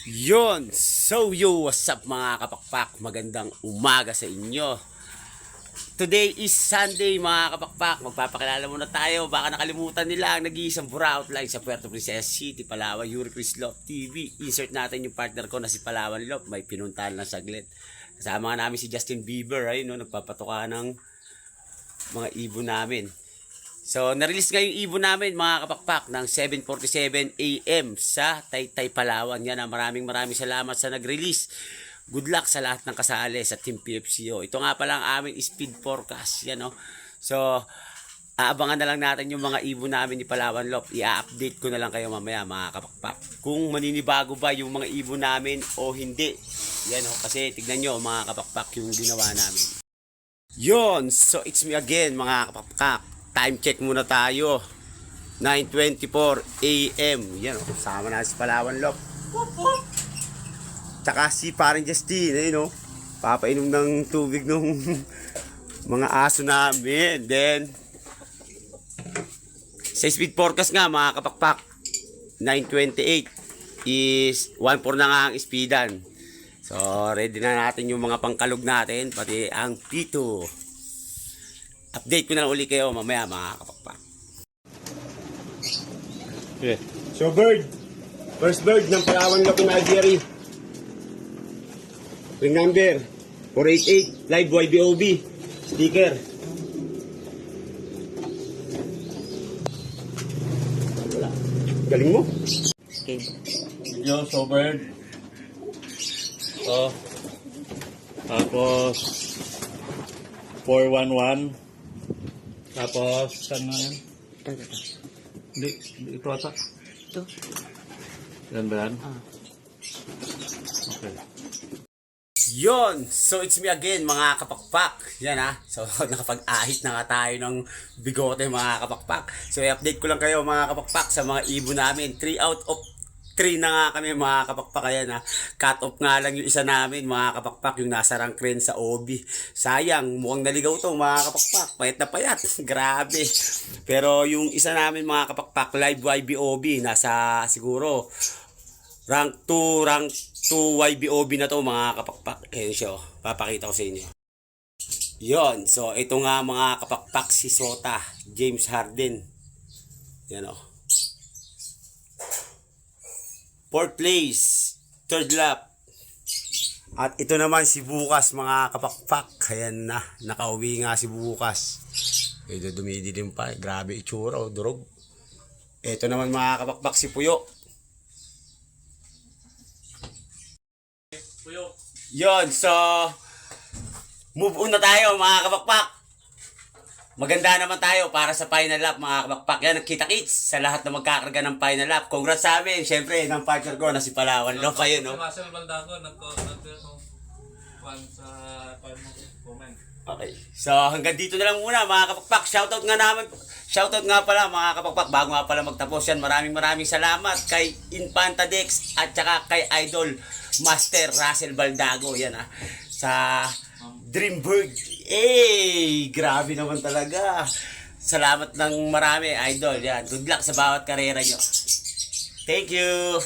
Yon, so what's up mga kapakpak? Magandang umaga sa inyo. Today is Sunday mga kapakpak. Magpapakilala muna tayo. Baka nakalimutan nila ang nag-iisang Buraot Line sa Puerto Princesa City, Palawan, Yuri Chris Love TV. Insert natin yung partner ko na si Palawan Love. May pinuntahan lang saglit. Kasama nga namin si Justin Bieber. Ayun, no, nagpapatuka ng mga ibon namin. So, na-release nga yung ibon namin mga kapakpak ng 7:47 AM sa Taytay, Palawan. Yan, maraming salamat sa nag-release. Good luck sa lahat ng kasali sa Team PFCO. Ito nga pala ang aming speed forecast. Yan, no? So, aabangan na lang natin yung mga ibon namin ni Palawan Lop. I-update ko na lang kayo mamaya mga kapakpak. Kung maninibago ba yung mga ibon namin o hindi. Yan, no? Kasi tignan nyo mga kapakpak yung ginawa namin. Yon, so it's me again mga kapakpak. Time check muna tayo. 9:24 AM. Yan, oh, kasama na si Palawan Lop. Tsaka si parang Justin, ayun, oh, papainom ng tubig ng mga aso namin. Then, sa speed forecast nga, mga kapakpak, 9:28 is 1:4 na nga ang speedan. So, ready na natin yung mga pangkalog natin, pati ang pito. Update ko na lang uli kayo mamaya mga kapakpak. Okay. So bird. First bird ng Palawan Lop in Algeria. Ring number 488 live YBOB. Sticker. Wala. Galing mo. Okay. Yo, so bird. Oh. Tapos 411. Tapos, saan nga yan? Hindi, ito ata. Ito. Yan ba yan? Okay. Yon! So it's me again mga kapakpak. Yan ha. So nakapag-ahit na nga tayo ng bigote mga kapakpak. So i-update ko lang kayo mga kapakpak sa mga ibon namin. 3 out of 3 na nga kami mga kapakpak. Ayan ha. Cut off nga lang yung isa namin mga kapakpak. Yung nasa rank rin sa OB. Sayang. Mukhang naligaw to mga kapakpak. Payat na payat. Grabe. Pero yung isa namin mga kapakpak live YBOB. Nasa siguro rank 2 YBOB na to mga kapakpak. Ayan siya. Papakita ko sa inyo. Yon. So ito nga mga kapakpak si Sota. James Harden. Yan o. 4th place, 3rd lap. At ito naman si Bukas mga kapakpak. Ayan na, nakauwi nga si Bukas. Ito dumidilim pa, grabe itsura o durog. Ito naman mga kapakpak si Puyo. Puyo. Yon, so move on na tayo mga kapakpak. Maganda naman tayo para sa final lap mga kapakpak. Yan, nagkita-kits sa lahat na magkakarga ng final lap. Congrats sa amin, syempre, ng partner ko na si Palawan Lop. Ayun, no? Si Marcel Baldaco, sa comment. Okay. So hanggang dito na lang muna mga kapakpak. Shoutout nga pala mga kapakpak bago nga pala magtapos yan. Maraming salamat kay Infanta Dex at saka kay Idol Master Russell Baldago. Yan sa Dreambird. Grabe naman talaga. Salamat ng marami, Idol. Yan. Good luck sa bawat karera nyo. Thank you.